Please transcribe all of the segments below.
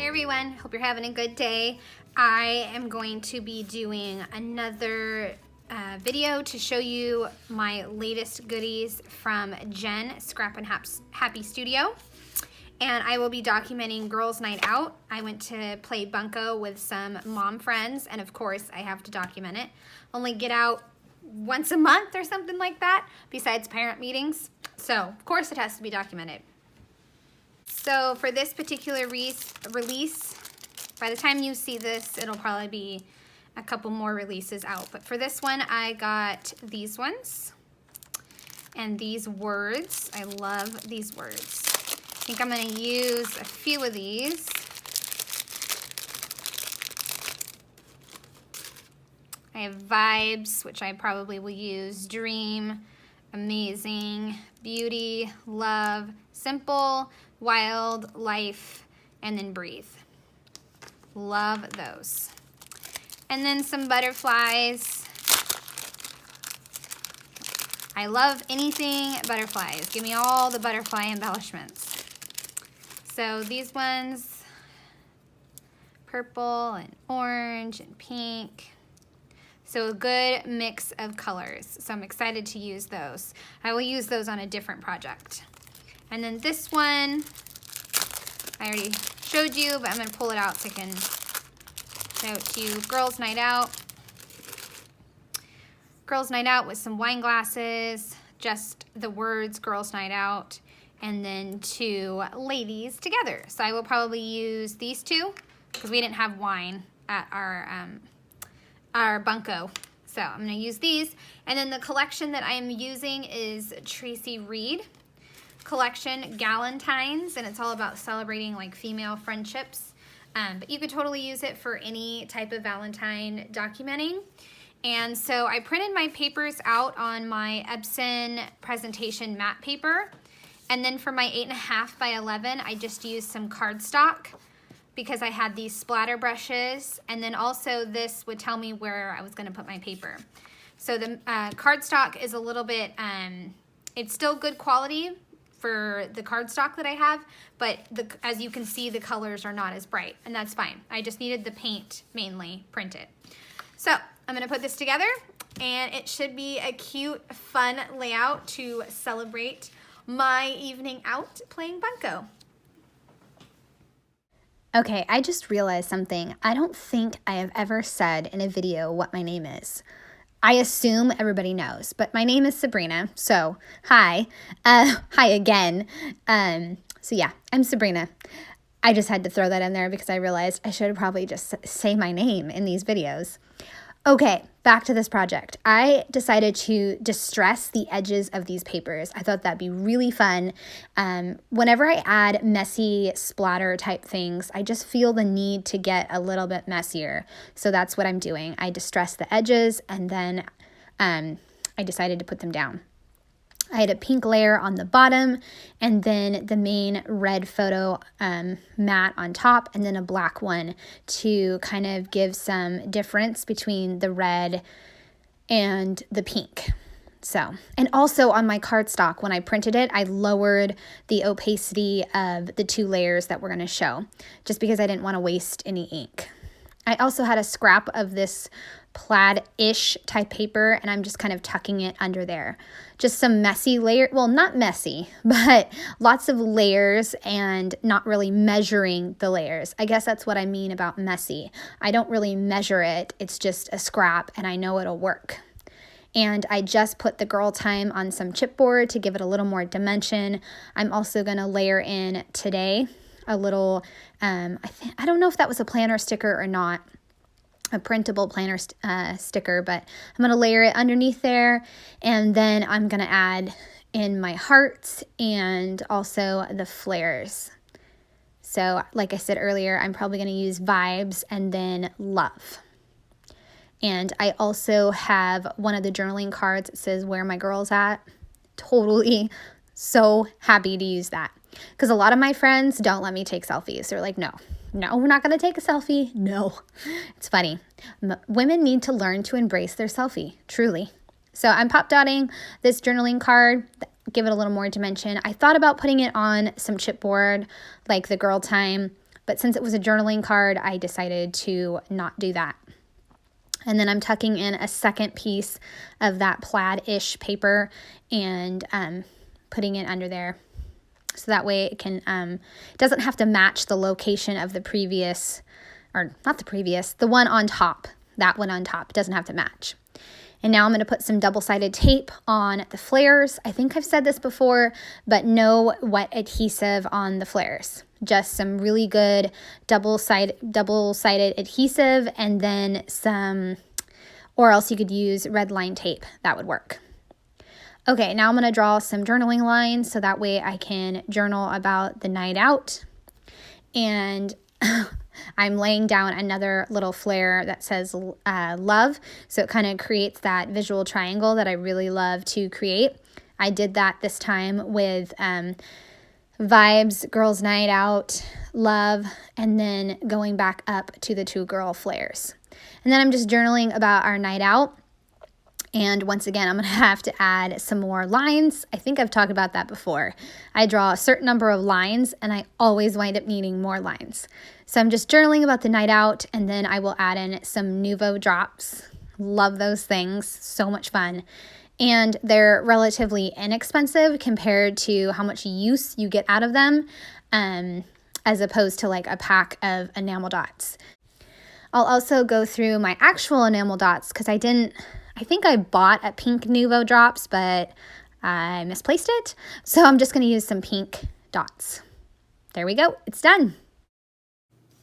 everyone, hope you're having a good day. I am going to be doing another video to show you my latest goodies from Jen, Scrappin Happy Studio. And I will be documenting Girls Night Out. I went to play bunco with some mom friends, and of course I have to document it. Only get out once a month or something like that, besides parent meetings. So of course it has to be documented. So for this particular release, by the time you see this, it'll probably be a couple more releases out. But for this one, I got these ones and these words. I love these words. I think I'm going to use a few of these. I have vibes, which I probably will use. Dream, amazing, beauty, love, simple, wild, life, and then breathe. Love those. And then some butterflies. I love anything butterflies. Give me all the butterfly embellishments. So these ones, purple and orange and pink. So a good mix of colors. So I'm excited to use those. I will use those on a different project. And then this one, I already showed you, but I'm going to pull it out so I can show it to you. Girls Night Out. Girls Night Out with some wine glasses, just the words Girls Night Out, and then two ladies together. So I will probably use these two because we didn't have wine at our bunco. So I'm going to use these. And then the collection that I am using is Traci Reed collection, Galantines, and it's all about celebrating like female friendships. But you could totally use it for any type of Valentine documenting. And so I printed my papers out on my Epson presentation matte paper. And then for my 8.5 by 11, I just used some cardstock because I had these splatter brushes. And then also this would tell me where I was gonna put my paper. So the cardstock is a little bit, it's still good quality for the cardstock that I have, but as you can see, the colors are not as bright, and that's fine. I just needed the paint mainly printed. So I'm gonna put this together, and it should be a cute, fun layout to celebrate my evening out playing bunco. Okay, I just realized something. I don't think I have ever said in a video what my name is. I assume everybody knows, but my name is Sabrina, so hi. Hi again. So yeah, I'm Sabrina. I just had to throw that in there because I realized I should probably just say my name in these videos. Okay, back to this project. I decided to distress the edges of these papers. I thought that'd be really fun. Whenever I add messy splatter type things, I just feel the need to get a little bit messier. So that's what I'm doing. I distress the edges and then I decided to put them down. I had a pink layer on the bottom and then the main red photo matte on top and then a black one to kind of give some difference between the red and the pink. So, and also on my cardstock, when I printed it, I lowered the opacity of the two layers that we're going to show just because I didn't want to waste any ink. I also had a scrap of this plaid-ish type paper and I'm just kind of tucking it under there. Just some messy layer, well, not messy, but lots of layers and not really measuring the layers. I guess that's what I mean about messy. I don't really measure it. It's just a scrap and I know it'll work. And I just put the girl time on some chipboard to give it a little more dimension. I'm also going to layer in today a little, I don't know if that was a planner sticker or not. A printable planner sticker, but I'm going to layer it underneath there, and then I'm going to add in my hearts and also the flairs. So like I said earlier, I'm probably going to use vibes and then love. And I also have one of the journaling cards that says where my girl's at. Totally so happy to use that because a lot of my friends don't let me take selfies. They're like, no, we're not going to take a selfie. No, it's funny. Women need to learn to embrace their selfie, truly. So I'm pop dotting this journaling card, give it a little more dimension. I thought about putting it on some chipboard, like the girl time but since it was a journaling card, I decided to not do that. And then I'm tucking in a second piece of that plaid-ish paper and putting it under there. So that way it can, it doesn't have to match the location of the previous, or not the previous, the one on top. That one on top doesn't have to match. And now I'm going to put some double-sided tape on the flairs. I think I've said this before, but no wet adhesive on the flairs. Just some really good double-sided adhesive, and then some, or else you could use red line tape. That would work. Okay, now I'm going to draw some journaling lines so that way I can journal about the night out. And I'm laying down another little flare that says love. So it kind of creates that visual triangle that I really love to create. I did that this time with vibes, girls' night out, love, and then going back up to the two girl flares. And then I'm just journaling about our night out. And once again, I'm going to have to add some more lines. I think I've talked about that before. I draw a certain number of lines and I always wind up needing more lines. So I'm just journaling about the night out, and then I will add in some Nuvo drops. Love those things. So much fun. And they're relatively inexpensive compared to how much use you get out of them, as opposed to like a pack of enamel dots. I'll also go through my actual enamel dots because I think I bought a pink Nuvo drops, but I misplaced it. So I'm just going to use some pink dots. There we go. It's done.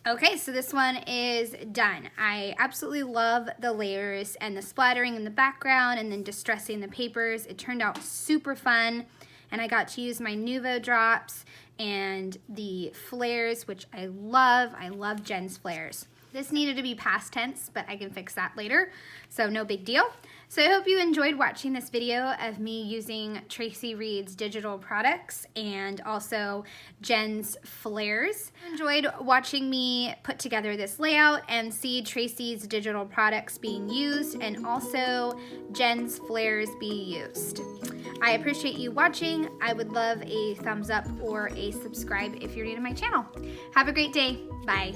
Okay, so this one is done. I absolutely love the layers and the splattering in the background and then distressing the papers. It turned out super fun, and I got to use my Nuvo drops and the flairs, which I love. I love Jen's flairs. This needed to be past tense, but I can fix that later, so no big deal. So I hope you enjoyed watching this video of me using Traci Reed's digital products and also Jen's flairs. Enjoyed watching me put together this layout and see Traci's digital products being used and also Jen's flairs be used. I appreciate you watching. I would love a thumbs up or a subscribe if you're new to my channel. Have a great day. Bye.